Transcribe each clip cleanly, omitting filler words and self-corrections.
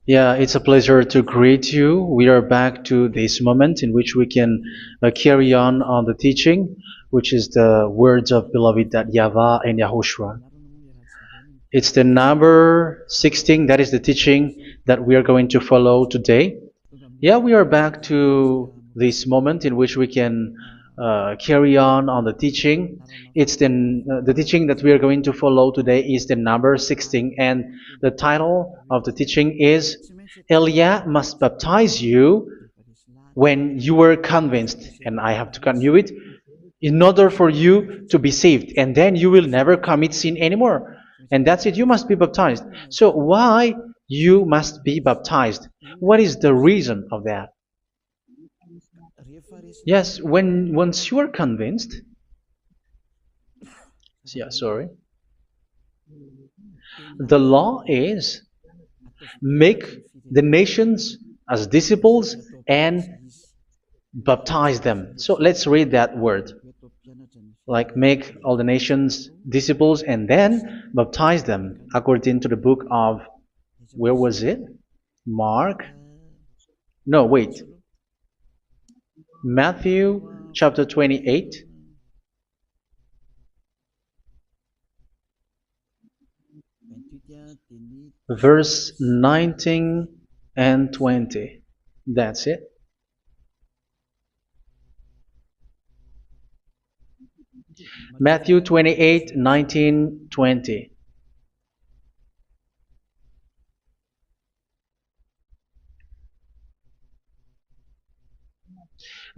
Yeah, it's a pleasure to greet you. We are back to this moment in which we can carry on the teaching, which is the words of beloved that YAHVAH and YAHOSHUA. It's the number 16, that is the teaching that we are going to follow today. Yeah, we are back to this moment in which we can carry on the teaching. It's the teaching that we are going to follow today is the number 16, and the title of the teaching is Elia must baptize you when you were convinced, and I have to continue it, in order for you to be saved, and then you will never commit sin anymore. And that's it, you must be baptized. So why you must be baptized? What is the reason of that? Yes, when once you are convinced, yeah, sorry, the law is make the nations as disciples and baptize them. So let's read that word. Like make all the nations disciples and then baptize them according to the book of, where was it? Mark? No, wait. Matthew chapter 28. Verse 19 and 20. That's it. Matthew 28, 19, 20.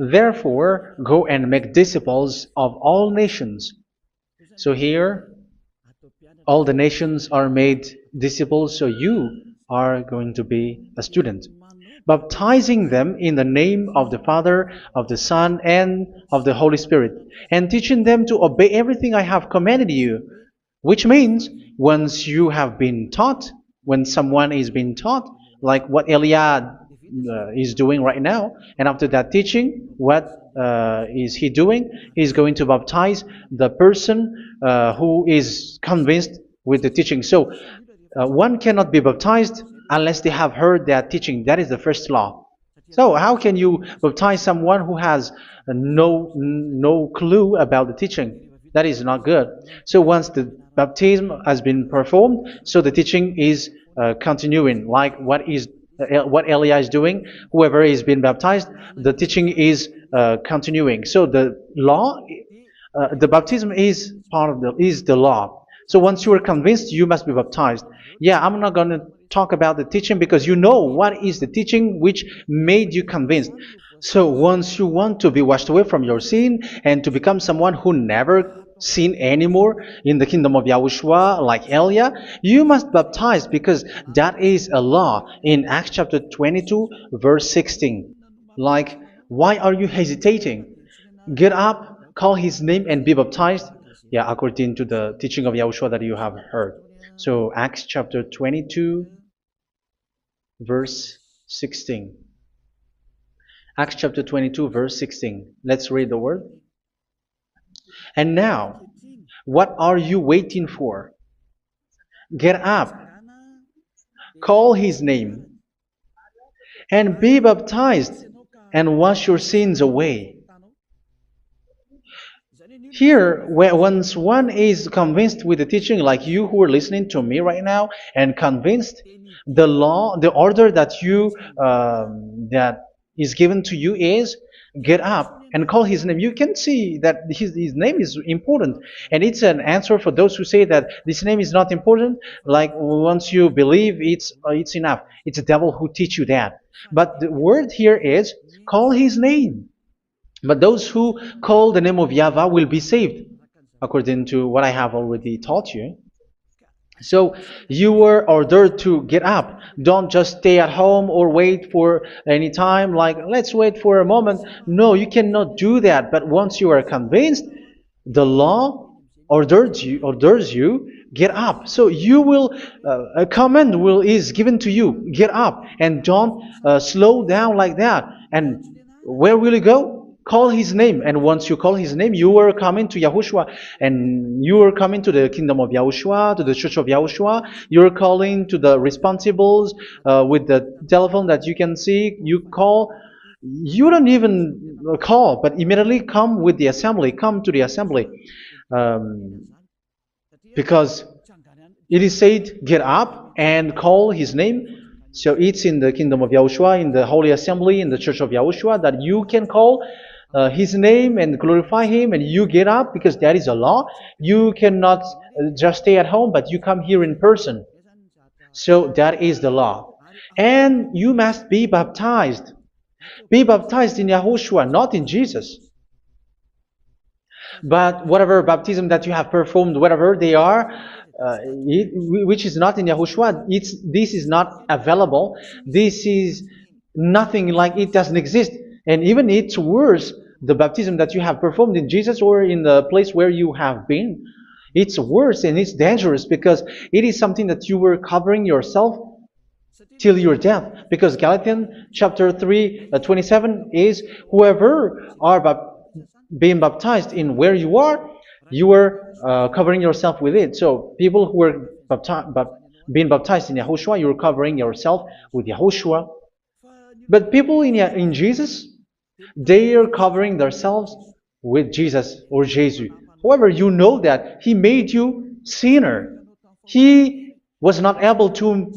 Therefore, go and make disciples of all nations. So here, all the nations are made disciples, so you are going to be a student. Baptizing them in the name of the Father, of the Son, and of the Holy Spirit, and teaching them to obey everything I have commanded you. Which means, once you have been taught, when someone is being taught, like what Elia is doing right now, and after that teaching, what is he doing? He's going to baptize the person who is convinced with the teaching. So one cannot be baptized unless they have heard that teaching. That is the first law. So how can you baptize someone who has no clue about the teaching? That is not good. So once the baptism has been performed, so the teaching is continuing. Like what Elia is doing, whoever is being baptized, the teaching is continuing. So the law, the baptism is part of the law. So once you are convinced, you must be baptized. Yeah, I'm not going to talk about the teaching because you know what is the teaching which made you convinced. So once you want to be washed away from your sin and to become someone who never sin anymore in the kingdom of YAHOSHUA, like Elia, you must baptize because that is a law in Acts chapter 22, verse 16. Like, why are you hesitating? Get up, call his name, and be baptized. Yeah, according to the teaching of YAHOSHUA that you have heard. So Acts chapter 22, verse 16. Acts chapter 22, verse 16. Let's read the word. And now, what are you waiting for? Get up, call his name, and be baptized, and wash your sins away. Here, once one is convinced with the teaching, like you who are listening to me right now, and convinced, the law, the order that that is given to you is get up and call his name. You can see that his name is important, and it's an answer for those who say that this name is not important. Like once you believe, it's enough. It's the devil who teach you that. But the word here is call his name. But those who call the name of YAHVAH will be saved, according to what I have already taught you. So you were ordered to get up. Don't just stay at home or wait for any time, like let's wait for a moment. No, you cannot do that. But once you are convinced, the law orders you get up. So you will a command is given to you, get up, and don't slow down like that. And where will you go? call his name. And once you call his name, you are coming to Yahushua. And you are coming to the kingdom of Yahushua, to the church of Yahushua. You're calling to the responsibles with the telephone that you can see. You call. You don't even call, but immediately come with the assembly. Come to the assembly. Um, because it is said, get up and call his name. So it's in the kingdom of Yahushua, in the holy assembly, in the church of Yahushua, that you can call his name and glorify him, and you get up, because that is a law. You cannot just stay at home, but you come here in person. So that is the law. And you must be baptized. Be baptized in Yahushua, not in Jesus. But whatever baptism that you have performed, whatever they are, which is not in Yahushua, this is not available. This is nothing, like it doesn't exist. And even it's worse, the baptism that you have performed in Jesus or in the place where you have been. It's worse and it's dangerous, because it is something that you were covering yourself till your death. Because Galatians chapter 3, 27 is, whoever are being baptized in where you are covering yourself with it. So people who were being baptized in Yahushua, you're covering yourself with Yahushua. But people in Jesus, they are covering themselves with Jesus or Jesus. However, you know that He made you sinner. He was not able to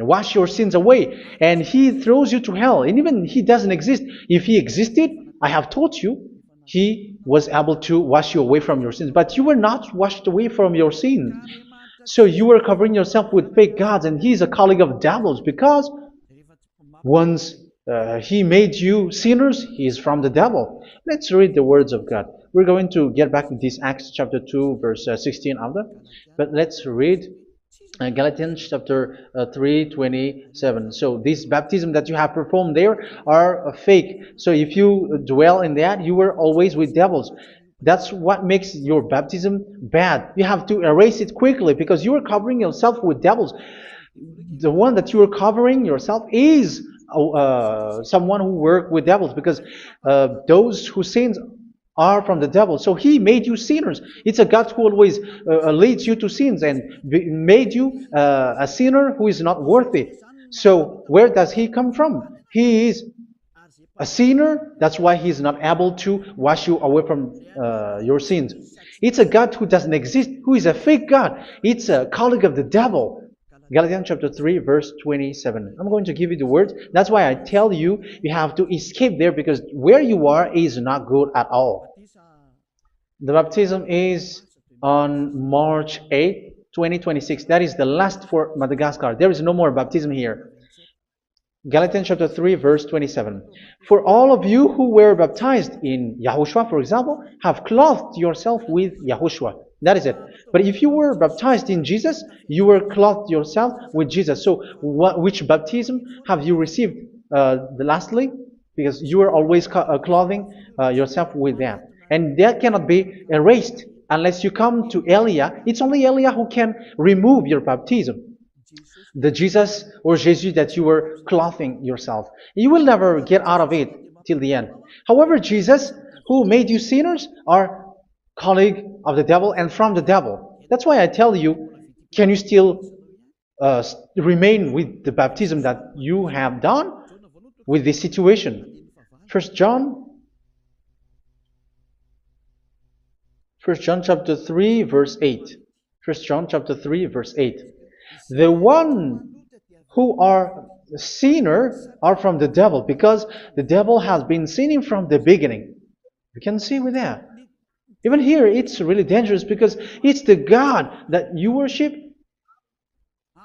wash your sins away, and He throws you to hell. And even He doesn't exist. If He existed, I have taught you, He was able to wash you away from your sins. But you were not washed away from your sins. So you were covering yourself with fake gods, and He's a colleague of devils, because once He made you sinners, He is from the devil. Let's read the words of God. We're going to get back to this Acts chapter 2, verse 16 after. But let's read Galatians chapter 3, 27. So this baptism that you have performed there are fake. So if you dwell in that, you were always with devils. That's what makes your baptism bad. You have to erase it quickly, because you are covering yourself with devils. The one that you are covering yourself is someone who works with devils, because those who sin are from the devil. So He made you sinners. It's a God who always leads you to sins, and made you a sinner who is not worthy. So where does He come from? He is a sinner. That's why He is not able to wash you away from your sins. It's a God who doesn't exist, who is a fake God. It's a colleague of the devil. Galatians chapter 3, verse 27. I'm going to give you the words. That's why I tell you, you have to escape there, because where you are is not good at all. The baptism is on March 8, 2026. That is the last for Madagascar. There is no more baptism here. Galatians chapter 3, verse 27. For all of you who were baptized in Yahushua, for example, have clothed yourself with Yahushua. That is it. But if you were baptized in Jesus, you were clothed yourself with Jesus. So which baptism have you received lastly? Because you are always clothing yourself with that. And that cannot be erased unless you come to Eliah. It's only Eliah who can remove your baptism. The Jesus or Jesus that you were clothing yourself. You will never get out of it till the end. However, Jesus, who made you sinners, are colleague of the devil and from the devil. That's why I tell you, can you still remain with the baptism that you have done with this situation? First John chapter 3, verse 8. First John chapter 3, verse 8. The one who are sinner are from the devil, because the devil has been sinning from the beginning. You can see with that. Even here, it's really dangerous, because it's the God that you worship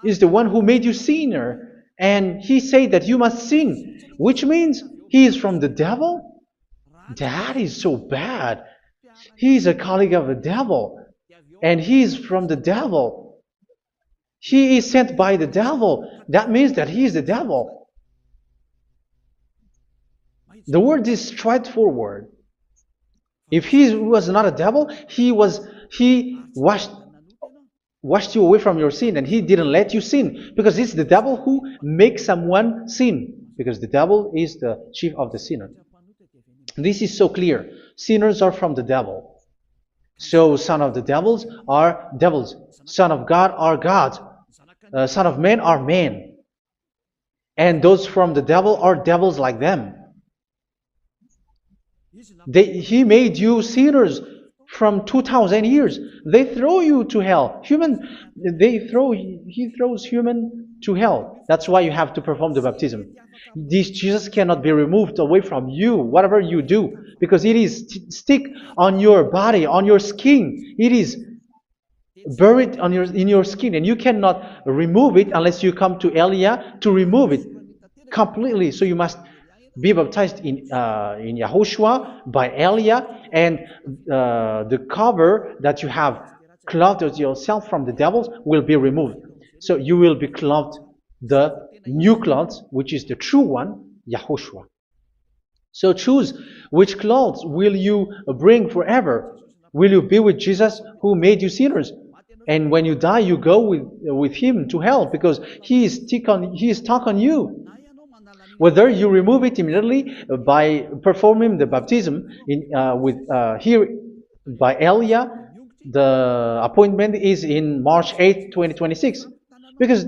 is the one who made you sinner, and He said that you must sin, which means He is from the devil. That is so bad. He is a colleague of the devil, and He is from the devil. He is sent by the devil. That means that He is the devil. The word is straightforward. If He was not a devil, He washed you away from your sin, and He didn't let you sin, because it's the devil who makes someone sin, because the devil is the chief of the sinner. This is so clear. Sinners are from the devil. So son of the devils are devils. Son of God are gods. Son of men are men. And those from the devil are devils like them. He made you sinners from 2,000 years. They throw you to hell. He throws human to hell. That's why you have to perform the baptism. This Jesus cannot be removed away from you, whatever you do, because it is stick on your body, on your skin. It is buried in your skin, and you cannot remove it unless you come to Elia to remove it completely. So you must be baptized in YAHOSHUA by Elia, and the cover that you have clothed yourself from the devils will be removed. So you will be clothed the new clothes, which is the true one, YAHOSHUA. So choose which clothes will you bring forever. Will you be with Jesus who made you sinners? And when you die, you go with him to hell because he is stuck on you. Whether you remove it immediately by performing the baptism here by Elia, the appointment is in March 8, 2026. Because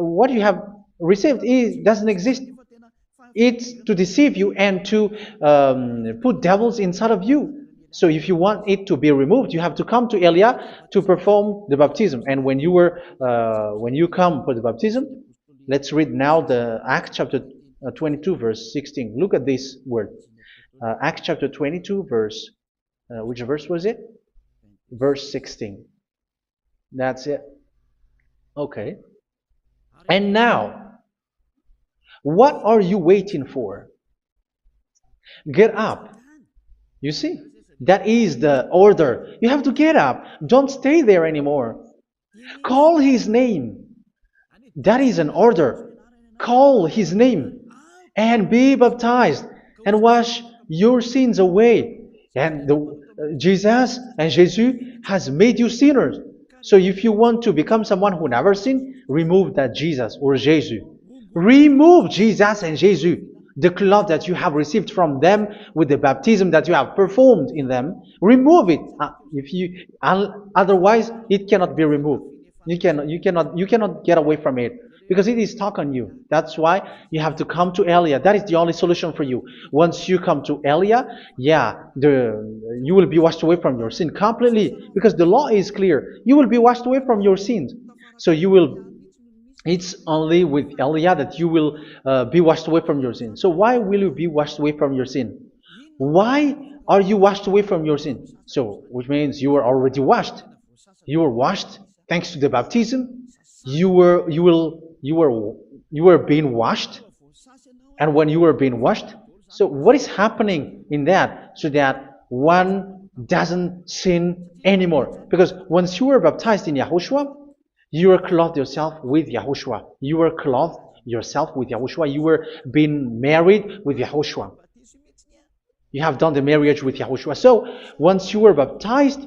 what you have received doesn't exist. It's to deceive you and to put devils inside of you. So if you want it to be removed, you have to come to Elia to perform the baptism. And when you come for the baptism, let's read now the Acts chapter 22 verse 16. Look at this word. Acts chapter 22 verse, which verse was it? Verse 16. That's it. Okay. And now, what are you waiting for? Get up. You see? That is the order. You have to get up. Don't stay there anymore. Call his name. That is an order. Call his name and be baptized and wash your sins away. And Jesus has made you sinners. So if you want to become someone who never sinned, remove that Jesus or Jesus. Remove Jesus and Jesus. The cloth that you have received from them with the baptism that you have performed in them, remove it. Otherwise, it cannot be removed. You cannot get away from it because it is stuck on you. That's why you have to come to Elia. That is the only solution for you. Once you come to Elia, you will be washed away from your sin completely because the law is clear. You will be washed away from your sins. So it's only with Elia that you will be washed away from your sin. So why will you be washed away from your sin? Why are you washed away from your sin? So, which means you were already washed. You were washed thanks to the baptism. You were being washed, and when you were being washed, so what is happening in that? So that one doesn't sin anymore. Because once you were baptized in YAHOSHUA, you were clothed yourself with YAHOSHUA. You were clothed yourself with YAHOSHUA. You were being married with YAHOSHUA. You have done the marriage with YAHOSHUA. So once you were baptized,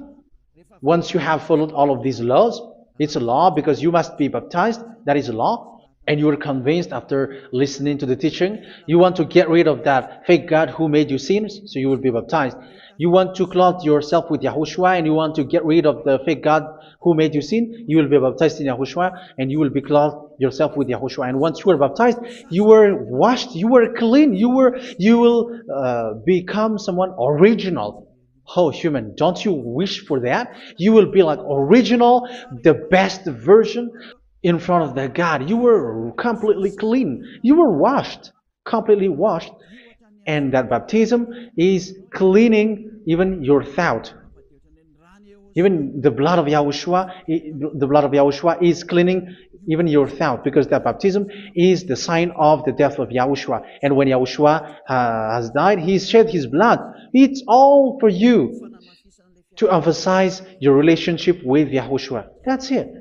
once you have followed all of these laws, it's a law because you must be baptized. That is a law. And you are convinced after listening to the teaching, you want to get rid of that fake God who made you sinners, so you will be baptized. You want to clothe yourself with YAHOSHUA and you want to get rid of the fake God who made you sin, you will be baptized in YAHOSHUA and you will be clothed yourself with YAHOSHUA. And once you are baptized, you were washed, you were clean, you will become someone original. Oh, human, don't you wish for that? You will be like original, the best version in front of the God. You were completely clean. You were washed, completely washed. And that baptism is cleaning even your thought. Even the blood of YAHOSHUA is cleaning even your thought, because that baptism is the sign of the death of YAHOSHUA. And when YAHOSHUA has died, he shed his blood. It's all for you to emphasize your relationship with YAHOSHUA. That's it.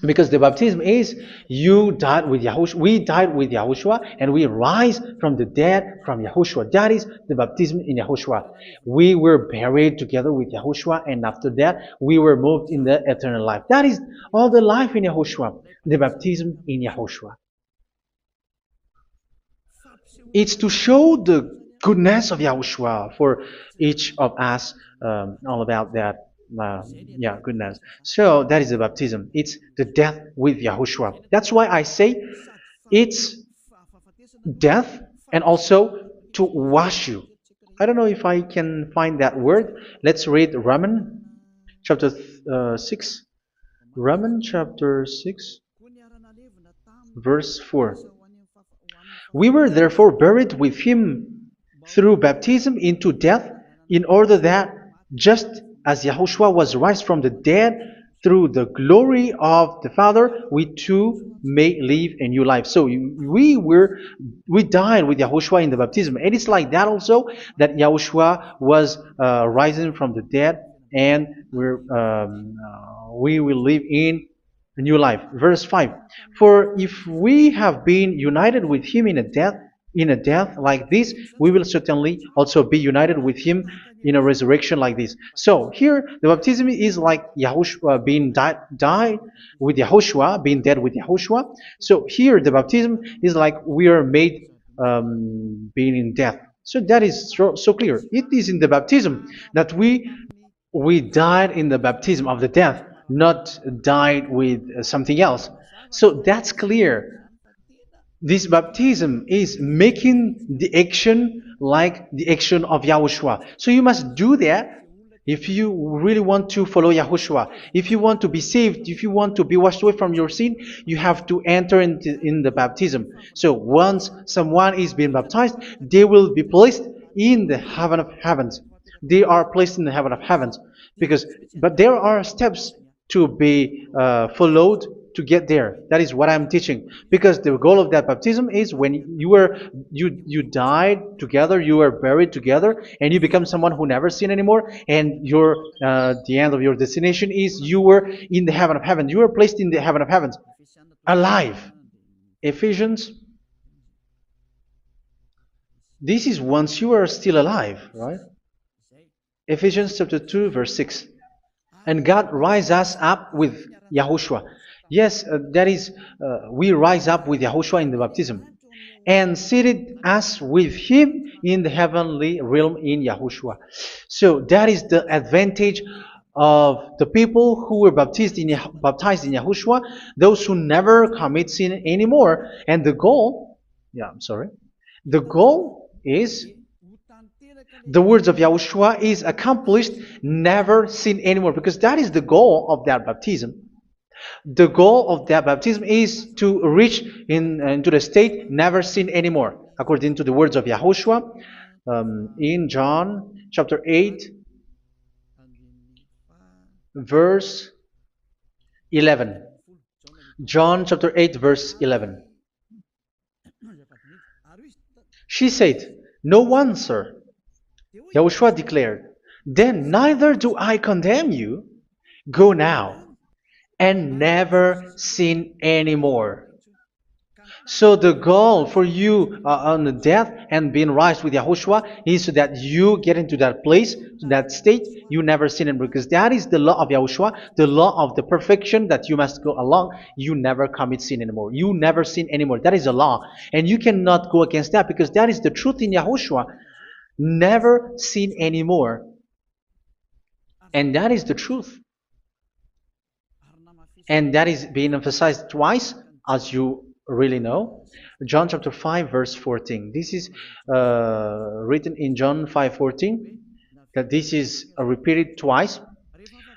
Because the baptism is you died with YAHOSHUA, we died with YAHOSHUA, and we rise from the dead from YAHOSHUA. That is the baptism in YAHOSHUA. We were buried together with YAHOSHUA, and after that we were moved in the eternal life. That is all the life in YAHOSHUA, the baptism in YAHOSHUA. It's to show the goodness of Yahushua for each of us, all about that. Yeah, goodness. So that is the baptism. It's the death with Yahushua. That's why I say it's death and also to wash you. I don't know if I can find that word. Let's read Romans chapter 6. Romans chapter 6, verse 4. We were therefore buried with him through baptism into death, in order that, just as Yahushua was raised from the dead through the glory of the Father, we too may live a new life. So we died with Yahushua in the baptism, and it's like that also that Yahushua was rising from the dead, and we will live in a new life. Verse 5. For if we have been united with him in a death like this, we will certainly also be united with him in a resurrection like this. So here the baptism is like Yahushua being died with Yahushua, being dead with Yahushua. So here the baptism is like we are made being in death. So that is so clear. It is in the baptism that we died in the baptism of the death, not died with something else. So that's clear. This baptism is making the action like the action of Yahushua. So you must do that if you really want to follow Yahushua. If you want to be saved, if you want to be washed away from your sin, you have to enter in the baptism. So once someone is being baptized, they will be placed in the heaven of heavens. They are placed in the heaven of heavens, but there are steps to be followed to get there. That is what I'm teaching, because the goal of that baptism is when you died together, you were buried together, and you become someone who never sin anymore, and your the end of your destination is you were in the heaven of heaven. You were placed in the heaven of heavens, alive. Ephesians. This is once you are still alive, right? Ephesians chapter 2, verse 6. And God rise us up with Yahushua. Yes, that is, we rise up with Yahushua in the baptism. And seated us with him in the heavenly realm in Yahushua. So that is the advantage of the people who were baptized in Yahushua, those who never commit sin anymore. And the goal, the goal is the words of Yahushua is accomplished, never sin anymore, because that is the goal of that baptism. The goal of that baptism is to reach into the state never sin anymore, according to the words of Yahushua in John chapter 8, verse 11. John chapter 8, verse 11. She said, "No one, sir." Yahushua declared, "Then neither do I condemn you. Go now and never sin anymore." So the goal for you on the death and being raised with Yahushua is so that you get into that place, to that state, you never sin anymore. Because that is the law of Yahushua, the law of the perfection that you must go along. You never commit sin anymore. You never sin anymore. That is a law. And you cannot go against that, because that is the truth in Yahushua. Never sin anymore. And that is the truth. And that is being emphasized twice, as you really know. John chapter 5, verse 14. This is written in John 5:14, that this is repeated twice.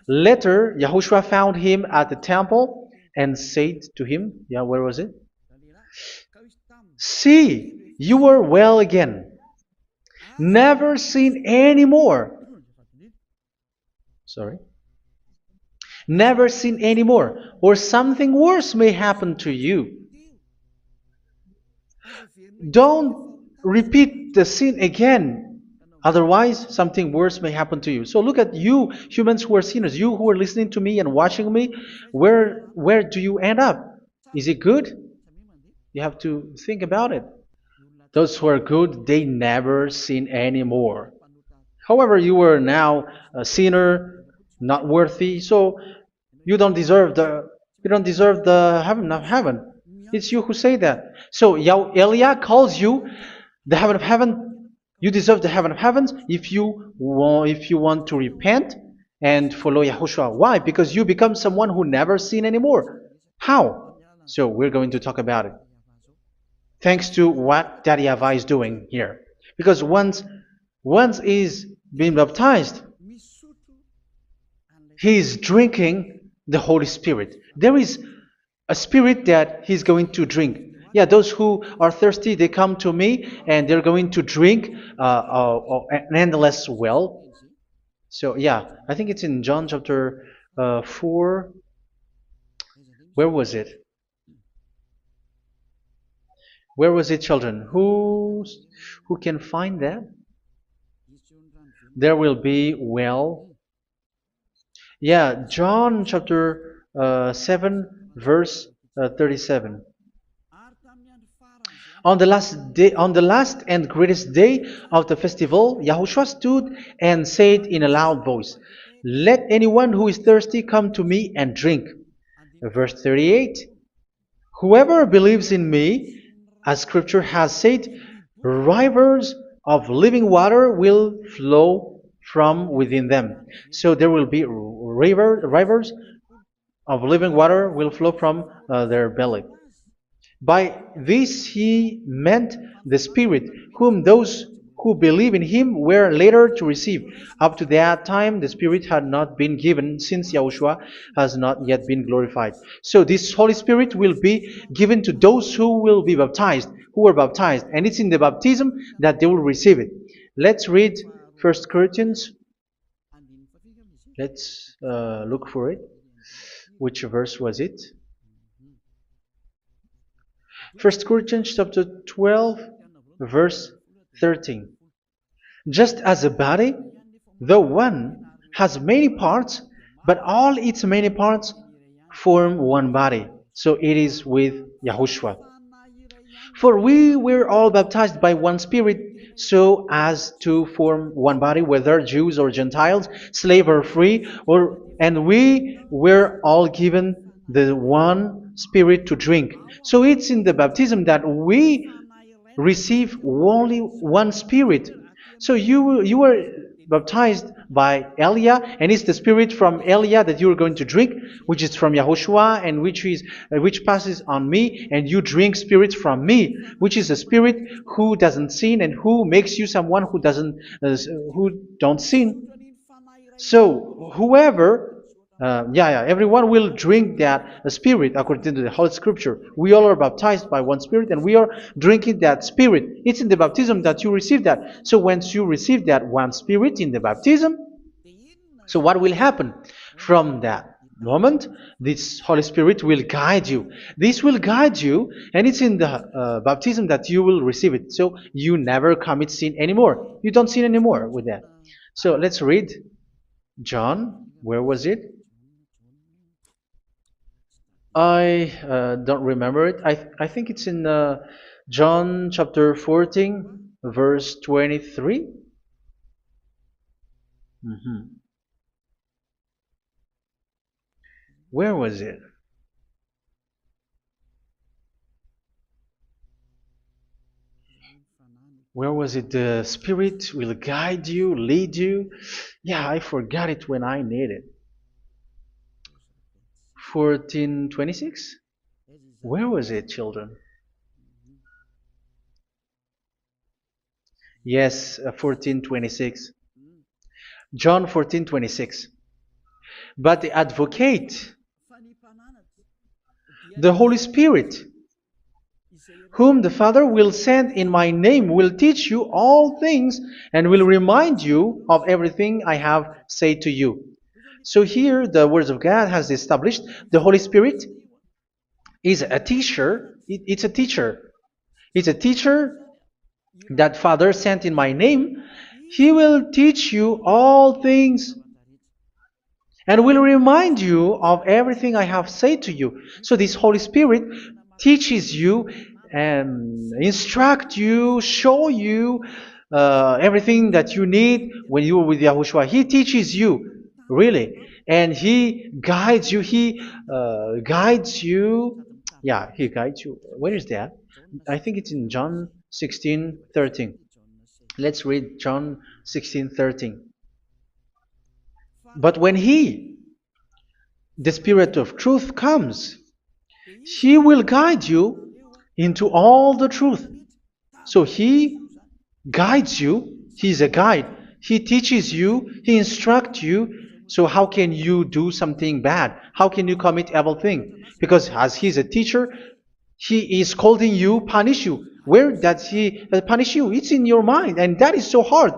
Later, Yahushua found him at the temple and said to him, where was it? "See, you are well again. Never sin anymore." Never sin anymore, or something worse may happen to you. Don't repeat the sin again. Otherwise, something worse may happen to you. So look at you, humans who are sinners, you who are listening to me and watching me. Where do you end up? Is it good? You have to think about it. Those who are good, they never sin anymore. However, you are now a sinner, not worthy, so you don't deserve the heaven of heaven. It's you who say that. So Eliah calls you the heaven of heaven You deserve the heaven of heavens if you want to repent and follow Yahushua. Why? Because you become someone who never sin anymore. How? So we're going to talk about it. Thanks to what Daddy YAHVAH is doing here. Because once is being baptized, he is drinking the Holy Spirit. There is a spirit that he's going to drink. Yeah, those who are thirsty, they come to me and they're going to drink an endless well. So yeah, I think it's in John chapter 4. Where was it? Where was it, children? Who can find that? There will be well. Yeah, John chapter 7, verse 37. On the last day, on the last and greatest day of the festival, Yahushua stood and said in a loud voice, "Let anyone who is thirsty come to me and drink." Verse 38. Whoever believes in me, as Scripture has said, rivers of living water will flow from within them. So there will be rivers of living water will flow from their belly. By this he meant the Spirit, whom those who believe in him were later to receive. Up to that time, the Spirit had not been given, since Yahushua has not yet been glorified. So this Holy Spirit will be given to those who will be baptized, who were baptized. And it's in the baptism that they will receive it. Let's read 1 Corinthians. Let's look for it. Which verse was it? 1 Corinthians chapter 12, verse 13. Just as a body, though one, has many parts, but all its many parts form one body. So it is with Yahushua. For we were all baptized by one Spirit, so as to form one body, whether Jews or Gentiles, slave or free, and we were all given the one Spirit to drink. So it's in the baptism that we receive only one Spirit. So you were baptized by Elia, and it's the Spirit from Elia that you are going to drink, which is from Yahushua, and which passes on me, and you drink Spirit from me, which is a Spirit who doesn't sin and who makes you someone who don't sin. So everyone will drink that Spirit according to the Holy Scripture. We all are baptized by one Spirit, and we are drinking that Spirit. It's in the baptism that you receive that. So once you receive that one Spirit in the baptism, so what will happen? From that moment, this Holy Spirit will guide you. This will guide you, and it's in the baptism that you will receive it. So you never commit sin anymore. You don't sin anymore with that. So let's read John. Where was it? I don't remember it. I think it's in John chapter 14, verse 23. Where was it? Where was it? The Spirit will guide you, lead you. Yeah, I forgot it when I need it. 14:26? Where was it, children? Yes, 14:26. John 14:26. But the Advocate, the Holy Spirit, whom the Father will send in my name, will teach you all things and will remind you of everything I have said to you. So here the words of God has established the Holy Spirit is a teacher. It's a teacher. It's a teacher that Father sent in my name. He will teach you all things and will remind you of everything I have said to you. So this Holy Spirit teaches you and instruct you, show you everything that you need when you are with Yahushua. He teaches you, really. And He guides you. He guides you. Yeah, He guides you. Where is that? I think it's in John 16:13. Let's read John 16:13. But when He, the Spirit of truth, comes, He will guide you into all the truth. So He guides you. He's a guide. He teaches you. He instructs you. So how can you do something bad? How can you commit evil thing? Because as He's a teacher, He is scolding you, punish you. Where does He punish you? It's in your mind, and that is so hard.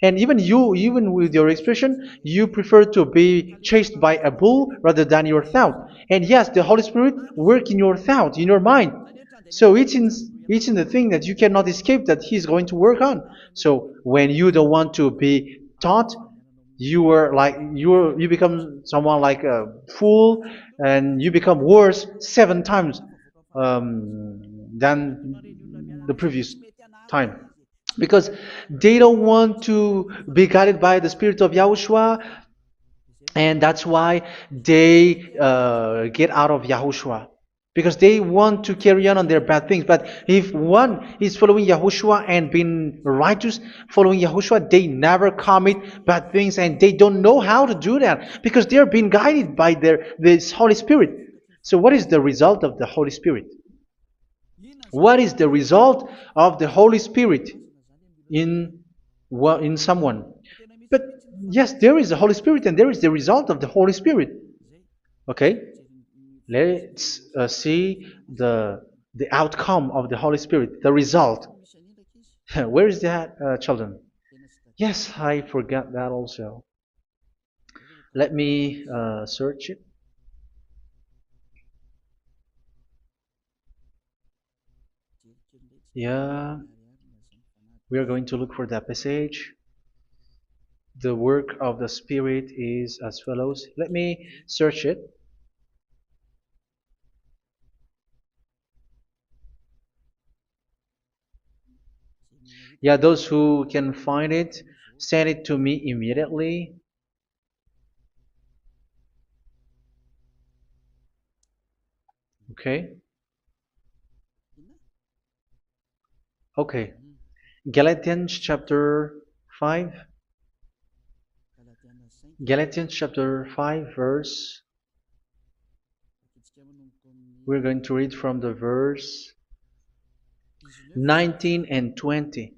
And even you, even with your expression, you prefer to be chased by a bull rather than your thought. And yes, the Holy Spirit work in your thought, in your mind. So it's in the thing that you cannot escape that He's going to work on. So when you don't want to be taught, you become someone like a fool, and you become worse 7 times than the previous time, because they don't want to be guided by the Spirit of Yahushua, and that's why they get out of Yahushua, because they want to carry on their bad things. But if one is following Yahushua and being righteous, following Yahushua, they never commit bad things, and they don't know how to do that because they're being guided by this Holy Spirit. So what is the result of the Holy Spirit? What is the result of the Holy Spirit in in someone? But yes, there is the Holy Spirit, and there is the result of the Holy Spirit. Okay, let's see the outcome of the Holy Spirit, the result. Where is that, children? Yes, I forgot that also. Let me search it. Yeah, we are going to look for that passage. The work of the Spirit is as follows. Let me search it. Yeah, those who can find it, send it to me immediately. Okay. Okay. Galatians chapter 5. Galatians chapter 5 verse. We're going to read from the verse 19 and 20.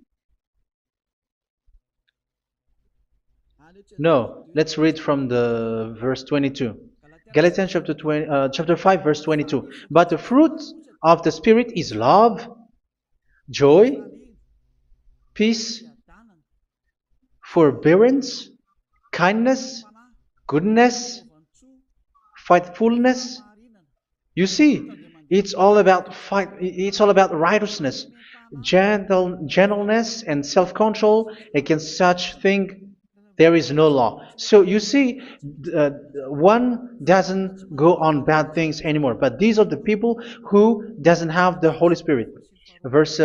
No, let's read from the verse 22. Galatians chapter 5 verse 22. But the fruit of the Spirit is love, joy, peace, forbearance, kindness, goodness, faithfulness. You see, it's all about righteousness, gentleness, and self-control. Against such thing there is no law. So you see, one doesn't go on bad things anymore. But these are the people who doesn't have the Holy Spirit. Verse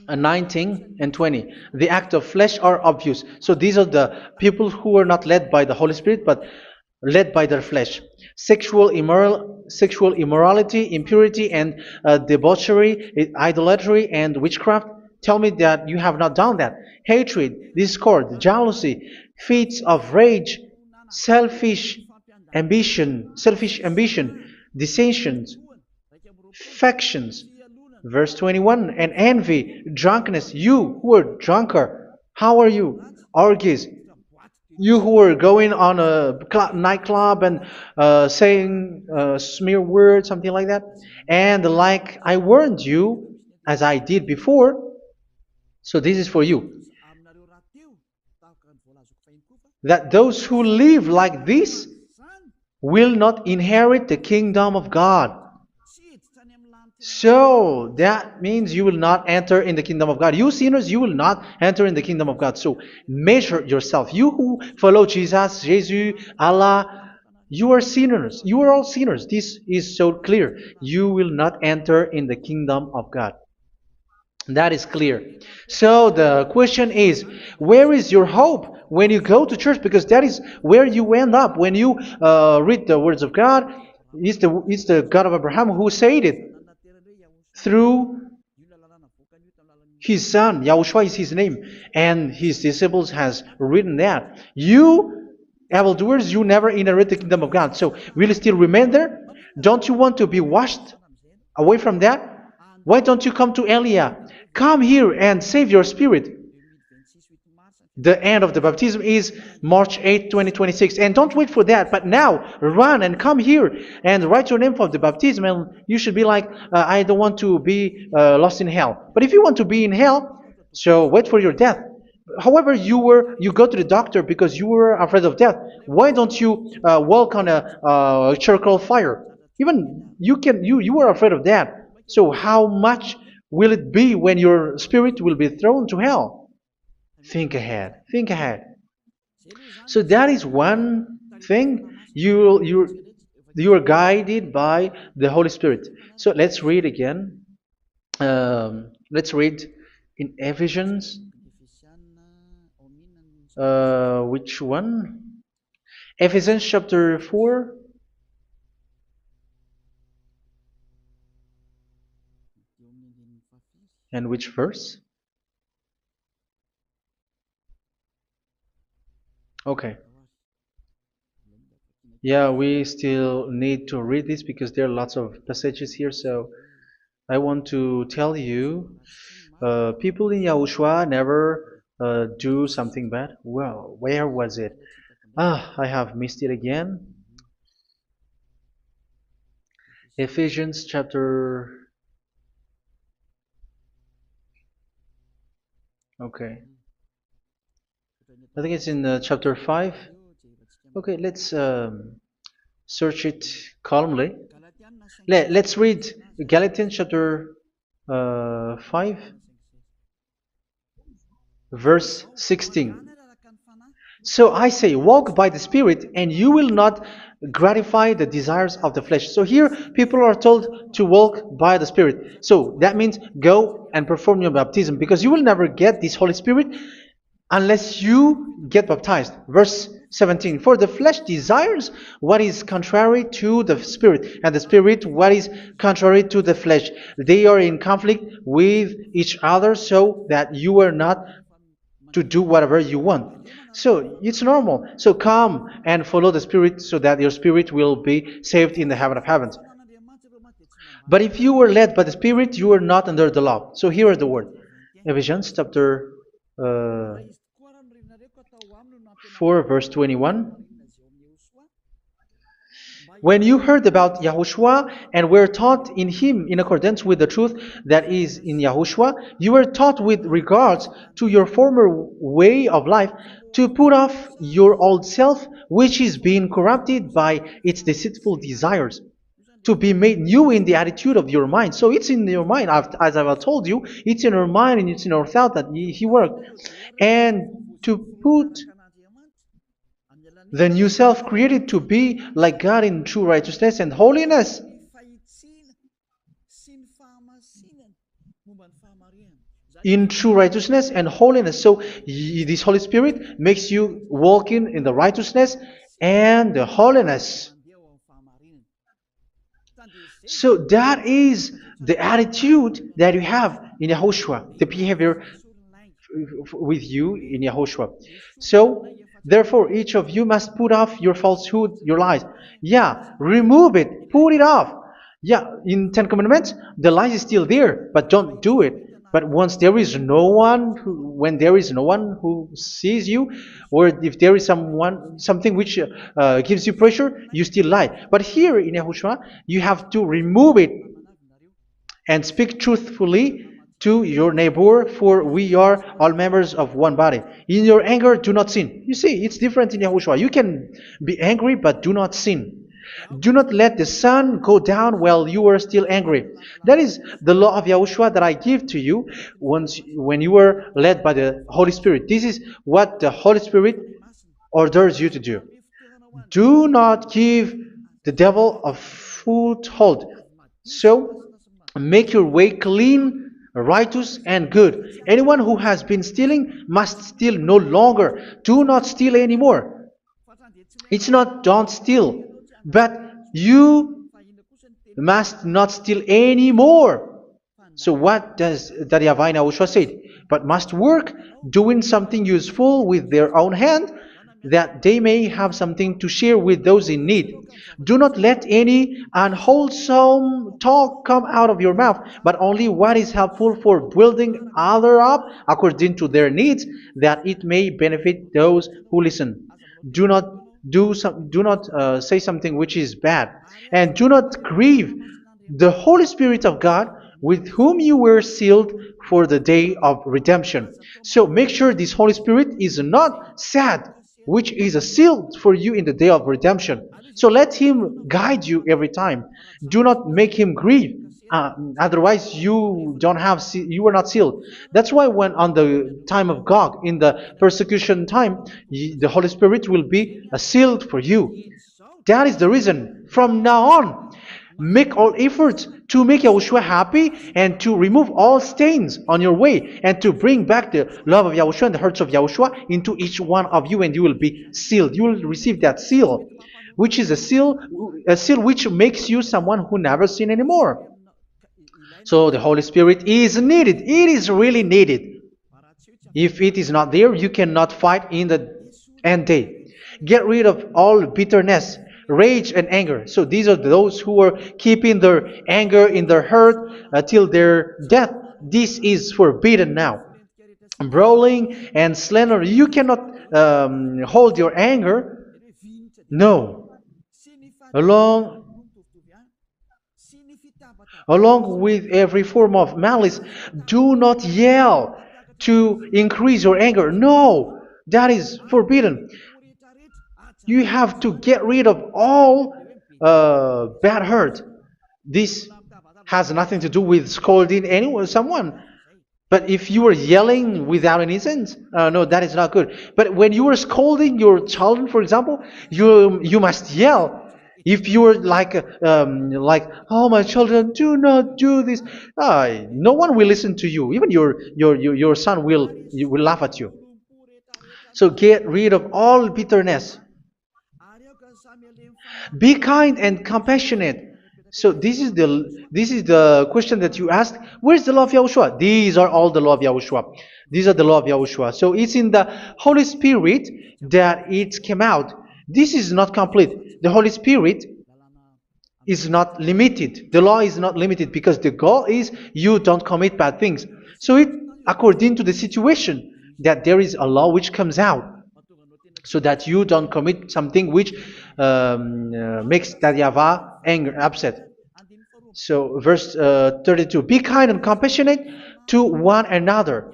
19 and 20. The act of flesh are obvious. So these are the people who are not led by the Holy Spirit, but led by their flesh. Sexual immorality, impurity, and debauchery, idolatry, and witchcraft. Tell me that you have not done that. Hatred, discord, jealousy, fits of rage, selfish ambition, dissensions, factions. Verse 21, and envy, drunkenness. You who are drunkard, how are you? Orgies. You who are going on a nightclub and saying smear words, something like that. And like I warned you, as I did before, so this is for you, that those who live like this will not inherit the kingdom of God. So that means you will not enter in the kingdom of God. You sinners, you will not enter in the kingdom of God. So measure yourself. You who follow Jesus, Allah, you are sinners. You are all sinners. This is so clear. You will not enter in the kingdom of God. That is clear. So the question is, where is your hope when you go to church? Because that is where you end up when you read the words of God. It's the God of Abraham who said it. Through His son, Yahushua is his name, and his disciples has written that. You, evildoers, you never inherit the kingdom of God. So will you still remain there? Don't you want to be washed away from that? Why don't you come to Elia? Come here and save your spirit. The end of the baptism is March 8, 2026. And don't wait for that, but now run and come here and write your name for the baptism. And you should be like, I don't want to be lost in hell. But if you want to be in hell, so wait for your death. However, you go to the doctor because you were afraid of death. Why don't you walk on a charcoal fire? Even you were afraid of that. So how much will it be when your spirit will be thrown to hell? Think ahead. Think ahead. So that is one thing. You are guided by the Holy Spirit. So let's read again. Let's read in Ephesians. Which one? Ephesians chapter 4. And which verse? Okay. Yeah, we still need to read this because there are lots of passages here. So I want to tell you, people in Yahushua never do something bad. Well, where was it? I have missed it again. Ephesians chapter. Okay. I think it's in chapter 5. Okay, let's search it calmly. Let's read Galatians chapter 5, verse 16. So I say, walk by the Spirit, and you will not gratify the desires of the flesh. So here, people are told to walk by the Spirit. So that means go and perform your baptism, because you will never get this Holy Spirit unless you get baptized. Verse 17. For the flesh desires what is contrary to the Spirit, and the Spirit what is contrary to the flesh. They are in conflict with each other, so that you are not to do whatever you want. So it's normal. So come and follow the Spirit so that your spirit will be saved in the heaven of heavens. But if you were led by the Spirit, you are not under the law. So here is the word. Ephesians chapter 4 verse 21. When you heard about Yahushua and were taught in him in accordance with the truth that is in Yahushua, you were taught with regards to your former way of life to put off your old self, which is being corrupted by its deceitful desires, to be made new in the attitude of your mind. So it's in your mind, as I've told you, it's in your mind and it's in your thought that he worked. And to put the new self created to be like God in true righteousness and holiness. In true righteousness and holiness. So this Holy Spirit makes you walk in the righteousness and the holiness. So that is the attitude that you have in Yahushua, the behavior with you in Yahushua. So therefore, each of you must put off your falsehood, your lies. Yeah, remove it, put it off. Yeah, in Ten Commandments, the lies is still there, but don't do it. But once there is no one, when there is no one who sees you, or if there is something which gives you pressure, you still lie. But here in Yahushua, you have to remove it and speak truthfully to your neighbor, for we are all members of one body. In your anger, do not sin. You see, it's different in Yahushua. You can be angry, but do not sin. Do not let the sun go down while you are still angry. That is the law of Yahushua that I give to you when you were led by the Holy Spirit. This is what the Holy Spirit orders you to do. Do not give the devil a foothold. So, make your way clean, righteous, and good. Anyone who has been stealing must steal no longer. Do not steal anymore. It's not don't steal, but you must not steal anymore. So what does the YAHVAH in YAHOSHUA say? but must work doing something useful with their own hand, that they may have something to share with those in need. Do not let any unwholesome talk come out of your mouth, but only what is helpful for building others up according to their needs, that it may benefit those who listen. Do not do not say something which is bad, and do not grieve the Holy Spirit of God, with whom you were sealed for the day of redemption. So make sure this Holy Spirit is not sad, which is a seal for you in the day of redemption. So let Him guide you every time. Do not make Him grieve. Otherwise, you were not sealed. That's why when on the time of God, in the persecution time, the Holy Spirit will be a sealed for you. That is the reason. From now on, make all efforts to make Yahushua happy and to remove all stains on your way and to bring back the love of Yahushua and the hearts of Yahushua into each one of you, and you will be sealed. You will receive that seal, which is a seal which makes you someone who never sin anymore. So the Holy Spirit is needed. It is really needed. If it is not there, you cannot fight in the end day. Get rid of all bitterness, rage, and anger. So these are those who are keeping their anger in their heart till their death. This is forbidden now. Brawling and slander. You cannot hold your anger. No. Along Along with every form of malice, do not yell to increase your anger. No, that is forbidden. You have to get rid of all bad hurt. This has nothing to do with scolding anyone, someone. But if you are yelling without any sense, no, that is not good. But when you are scolding your children, for example, you must yell. If you are like, oh my children, do not do this, no one will listen to you. Even your son will laugh at you. So get rid of all bitterness. Be kind and compassionate. So this is the question that you asked. Where's the law of Yahushua? These are all the law of Yahushua. These are the law of Yahushua. So it's in the Holy Spirit that it came out. This is not complete. The Holy Spirit is not limited. The law is not limited because the goal is you don't commit bad things. So it according to the situation that there is a law which comes out, so that you don't commit something which makes that YAHVAH angry, upset. So verse 32, be kind and compassionate to one another.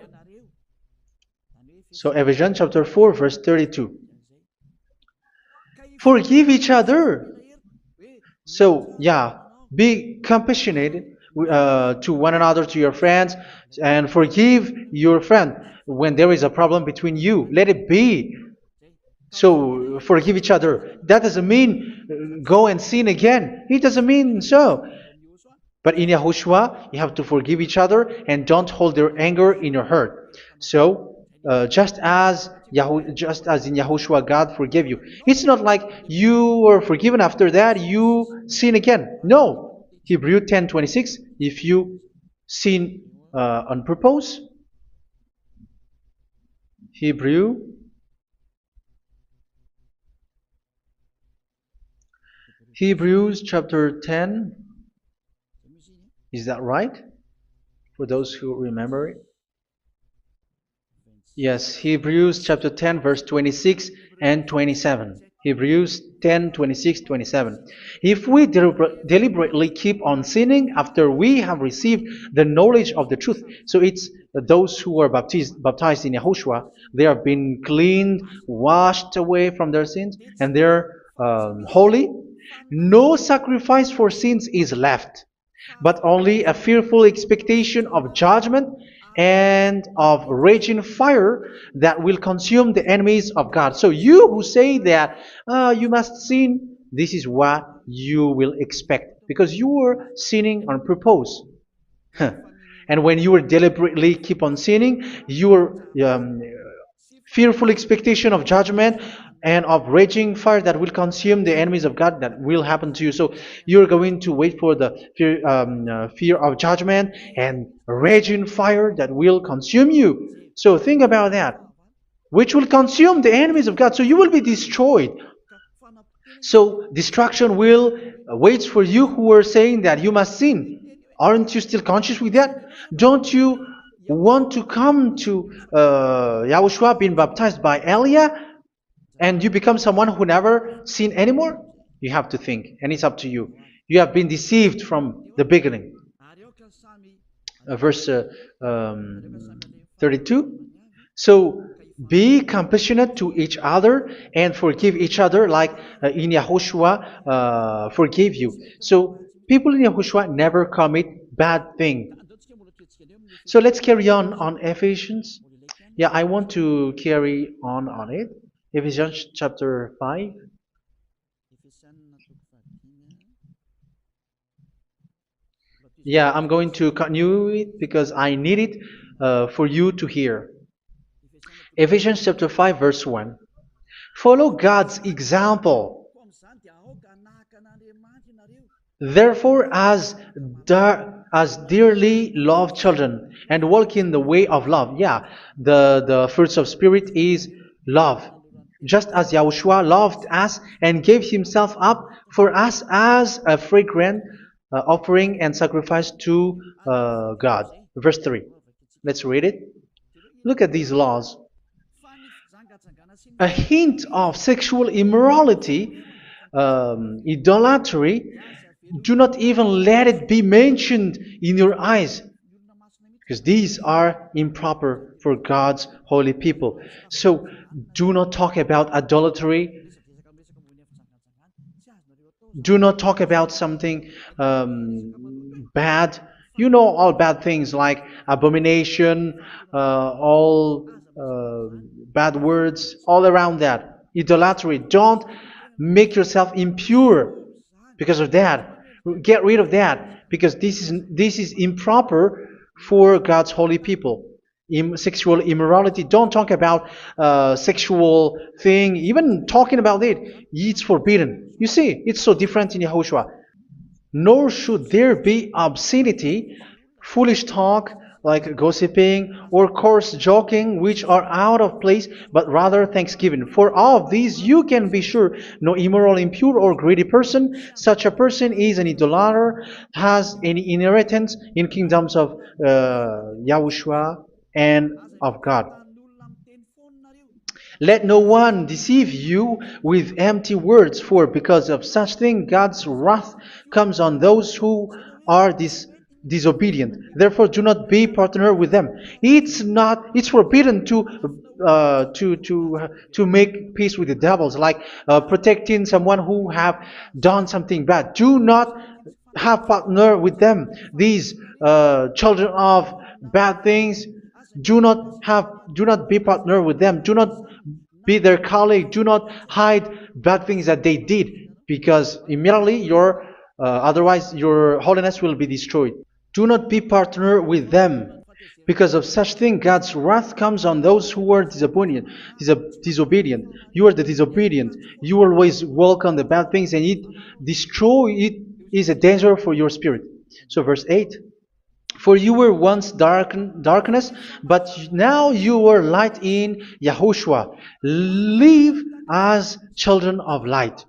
So Ephesians chapter 4 verse 32. Forgive each other. So yeah, be compassionate to one another, to your friends, and forgive your friend when there is a problem between you. Let it be. So forgive each other. That doesn't mean go and sin again. It doesn't mean so. But in Yahushua, you have to forgive each other and don't hold their anger in your heart. So just as in Yahushua, God forgave you. It's not like you were forgiven after that you sin again. No. Hebrew 10:26. If you sin on purpose, Hebrews chapter 10. Is that right? For those who remember it? Yes, Hebrews chapter 10 verse 26 and 27. Hebrews 10, 26, 27. If we deliberately keep on sinning after we have received the knowledge of the truth, so it's those who are baptized in Yahushua, they have been cleaned, washed away from their sins, and they're holy. No sacrifice for sins is left, but only a fearful expectation of judgment and of raging fire that will consume the enemies of God. So you who say that you must sin, this is what you will expect, because you are sinning on purpose. And when you deliberately keep on sinning, you are fearful expectation of judgment and of raging fire that will consume the enemies of God that will happen to you. So you're going to wait for the fear of judgment and raging fire that will consume you. So think about that, which will consume the enemies of God. So you will be destroyed. So destruction will wait for you who are saying that you must sin. Aren't you still conscious with that? Don't you want to come to Yahushua being baptized by Elia and you become someone who never sin anymore? You have to think, and it's up to you. You have been deceived from the beginning. Verse 32. So be compassionate to each other and forgive each other like in Yahushua forgave you. So people in Yahushua never commit bad thing. So let's carry on Ephesians. Yeah, I want to carry on it. Ephesians chapter 5. Yeah, I'm going to continue it because I need it for you to hear. Ephesians chapter 5 verse 1. Follow God's example. Therefore, as dearly loved children, and walk in the way of love. Yeah, the fruits of spirit is love. Just as Yahushua loved us and gave himself up for us as a fragrant offering and sacrifice to God. Verse 3. Let's read it. Look at these laws. A hint of sexual immorality, idolatry, do not even let it be mentioned in your eyes, because these are improper for God's holy people. So do not talk about idolatry. Do not talk about something bad. You know all bad things like abomination, all bad words, all around that. Idolatry. Don't make yourself impure because of that. Get rid of that because this is improper for God's holy people. Sexual immorality. Don't talk about sexual thing. Even talking about it's forbidden. You see, it's so different in Yahushua. Nor should there be obscenity, foolish talk like gossiping or coarse joking, which are out of place, but rather thanksgiving. For of these you can be sure: no immoral, impure, or greedy person, such a person is an idolater, has any inheritance in kingdoms of Yahushua and of God. Let no one deceive you with empty words, for because of such thing God's wrath comes on those who are disobedient. Therefore, do not be partner with them. It's forbidden to make peace with the devils, like protecting someone who have done something bad. Do not have partner with them. These children of bad things. Do not be partner with them. Do not be their colleague. Do not hide bad things that they did, because immediately otherwise your holiness will be destroyed. Do not be partner with them. Because of such thing, God's wrath comes on those who are disobedient. You are the disobedient. You always walk on the bad things, and it is a danger for your spirit. So verse 8. For you were once darkness, but now you are light in Yahushua. Live as children of light.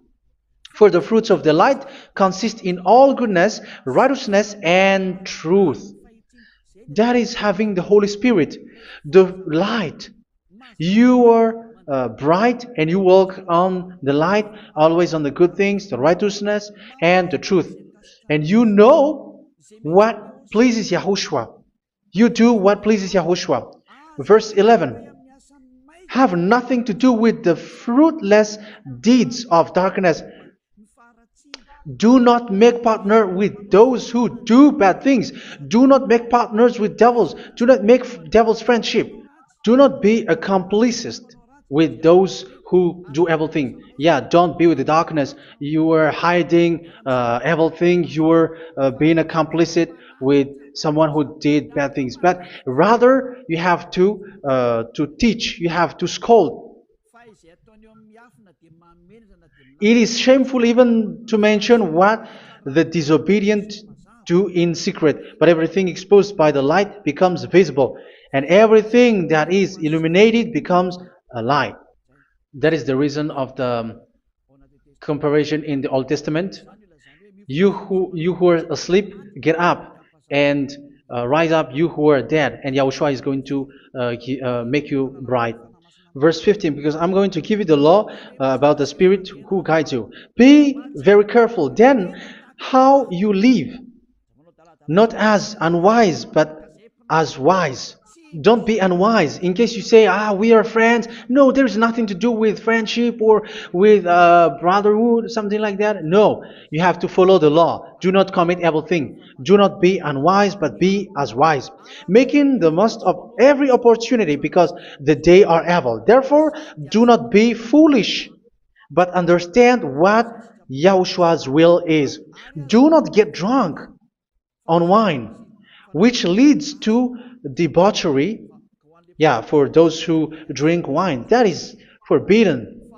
For the fruits of the light consist in all goodness, righteousness, and truth. That is having the Holy Spirit, the light. You are bright and you walk on the light, always on the good things, the righteousness, and the truth. And you know what pleases Yahushua. You do what pleases Yahushua. Verse 11. Have nothing to do with the fruitless deeds of darkness. Do not make partner with those who do bad things. Do not make partners with devils. Do not make devil's friendship. Do not be accomplices with those who do evil things. Yeah, don't be with the darkness. You are hiding evil things. You are being a complicit with someone who did bad things, but rather you have to teach, you have to scold. It is shameful even to mention what the disobedient do in secret, but everything exposed by the light becomes visible, and everything that is illuminated becomes a light. That is the reason of the comparison in the Old Testament. You who are asleep, get up and rise up, you who are dead, and Yahushua is going to make you bright. Verse 15, because I'm going to give you the law about the Spirit who guides you. Be very careful then how you live, not as unwise, but as wise. Don't be unwise. In case you say, we are friends. No, there's nothing to do with friendship or with brotherhood, something like that. No, you have to follow the law. Do not commit evil thing. Do not be unwise, but be as wise, making the most of every opportunity, because the day are evil. Therefore, do not be foolish, but understand what Yahushua's will is. Do not get drunk on wine, which leads to debauchery. Yeah, for those who drink wine, that is forbidden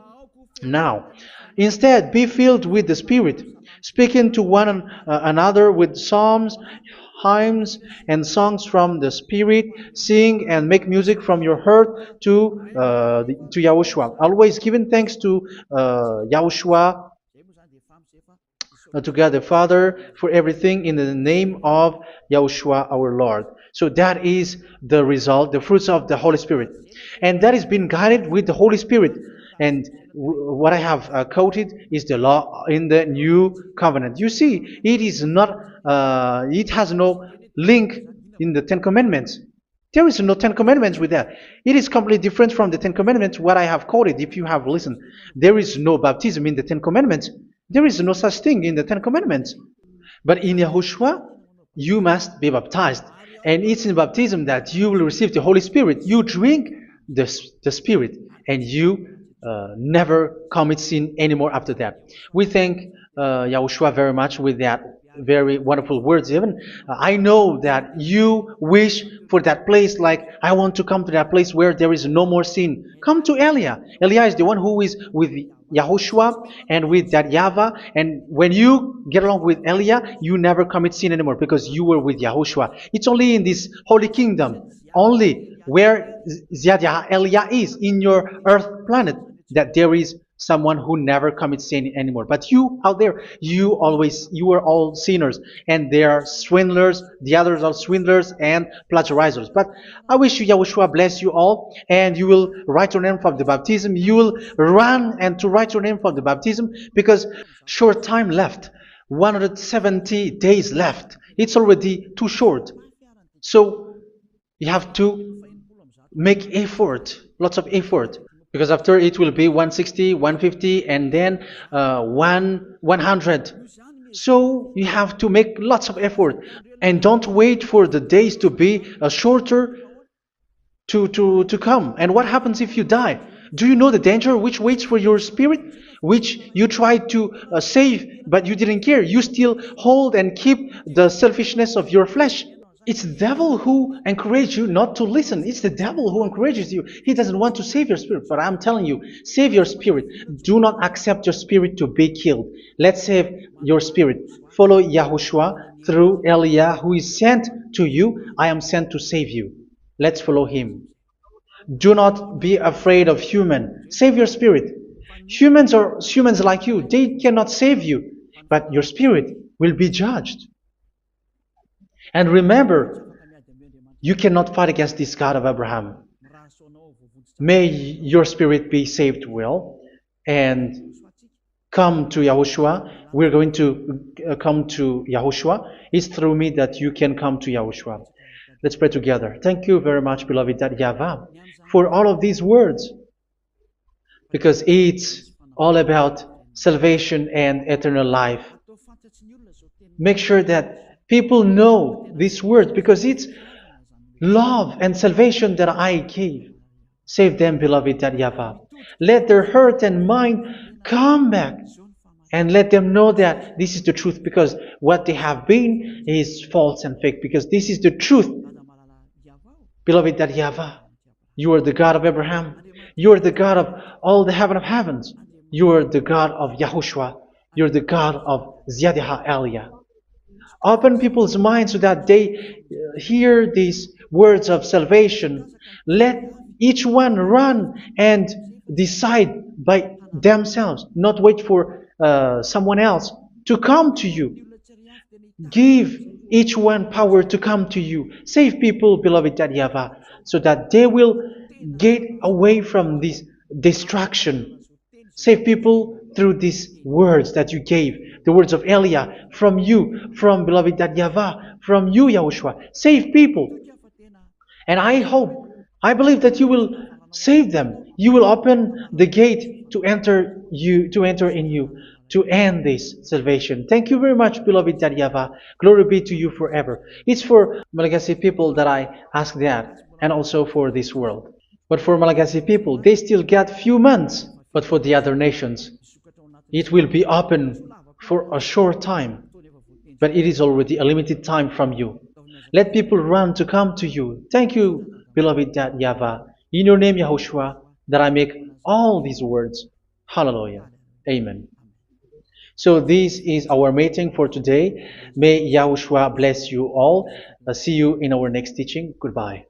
now. Instead, be filled with the Spirit, speaking to one another with psalms, hymns, and songs from the Spirit. Sing and make music from your heart to Yahushua. Always giving thanks to Yahushua, to God the Father, for everything in the name of Yahushua our Lord. So that is the result, the fruits of the Holy Spirit. And that is being guided with the Holy Spirit. And what I have quoted is the law in the new covenant. You see, it is not, it has no link in the Ten Commandments. There is no Ten Commandments with that. It is completely different from the Ten Commandments, what I have quoted, if you have listened. There is no baptism in the Ten Commandments. There is no such thing in the Ten Commandments. But in Yahushua, you must be baptized. And it's in baptism that you will receive the Holy Spirit. You drink the Spirit, and you never commit sin anymore after that. We thank Yahushua very much with that very wonderful words. Even I know that you wish for that place, like I want to come to that place where there is no more sin. Come to Elia. Elia is the one who is with Yahushua and with that YAHVAH, and when you get along with Elia, you never commit sin anymore because you were with Yahushua. It's only in this holy kingdom, only where Ziad Elia is, in your earth planet, that there is someone who never commits sin anymore. But you out there, you are all sinners, and they are swindlers. The others are swindlers and plagiarizers. But I wish you, Yahushua, bless you all, and you will write your name from the baptism. You will run and to write your name from the baptism, because short time left, 170 days left. It's already too short. So you have to make effort, lots of effort, because after it will be 160, 150, and then 100. So you have to make lots of effort, and don't wait for the days to be shorter to come. And what happens if you die? Do you know the danger which waits for your spirit, which you tried to save, but you didn't care? You still hold and keep the selfishness of your flesh. It's the devil who encourages you not to listen. It's the devil who encourages you. He doesn't want to save your spirit. But I'm telling you, save your spirit. Do not accept your spirit to be killed. Let's save your spirit. Follow Yahushua through Elia, who is sent to you. I am sent to save you. Let's follow him. Do not be afraid of human. Save your spirit. Humans are humans like you. They cannot save you. But your spirit will be judged. And remember, you cannot fight against this God of Abraham. May your spirit be saved well and come to Yahushua. We're going to come to Yahushua. It's through me that you can come to Yahushua. Let's pray together. Thank you very much, beloved YAHVAH, for all of these words, because it's all about salvation and eternal life. Make sure that people know these words, because it's love and salvation that I gave. Save them, beloved YAHVAH. Let their heart and mind come back and let them know that this is the truth, because what they have been is false and fake, because this is the truth. Beloved, that YAHVAH, you are the God of Abraham, you are the God of all the heaven of heavens, you are the God of YAHOSHUA, you are the God of Ziyadha Aliyah. Open people's minds so that they hear these words of salvation. Let each one run and decide by themselves, not wait for someone else to come to you. Give each one power to come to you. Save people, beloved YAHVAH, so that they will get away from this distraction. Save people through these words that you gave, the words of Elia, from you, from beloved YAHVAH, from you, Yahushua. Save people. And I hope, I believe that you will save them. You will open the gate to enter in you, to end this salvation. Thank you very much, beloved YAHVAH. Glory be to you forever. It's for Malagasy people that I ask that, and also for this world. But for Malagasy people, they still get few months. But for the other nations, it will be open for a short time. But it is already a limited time from you. Let people run to come to you. Thank you, beloved YAHVAH. In your name, Yahushua, that I make all these words. Hallelujah. Amen. So this is our meeting for today. May Yahushua bless you all. See you in our next teaching. Goodbye.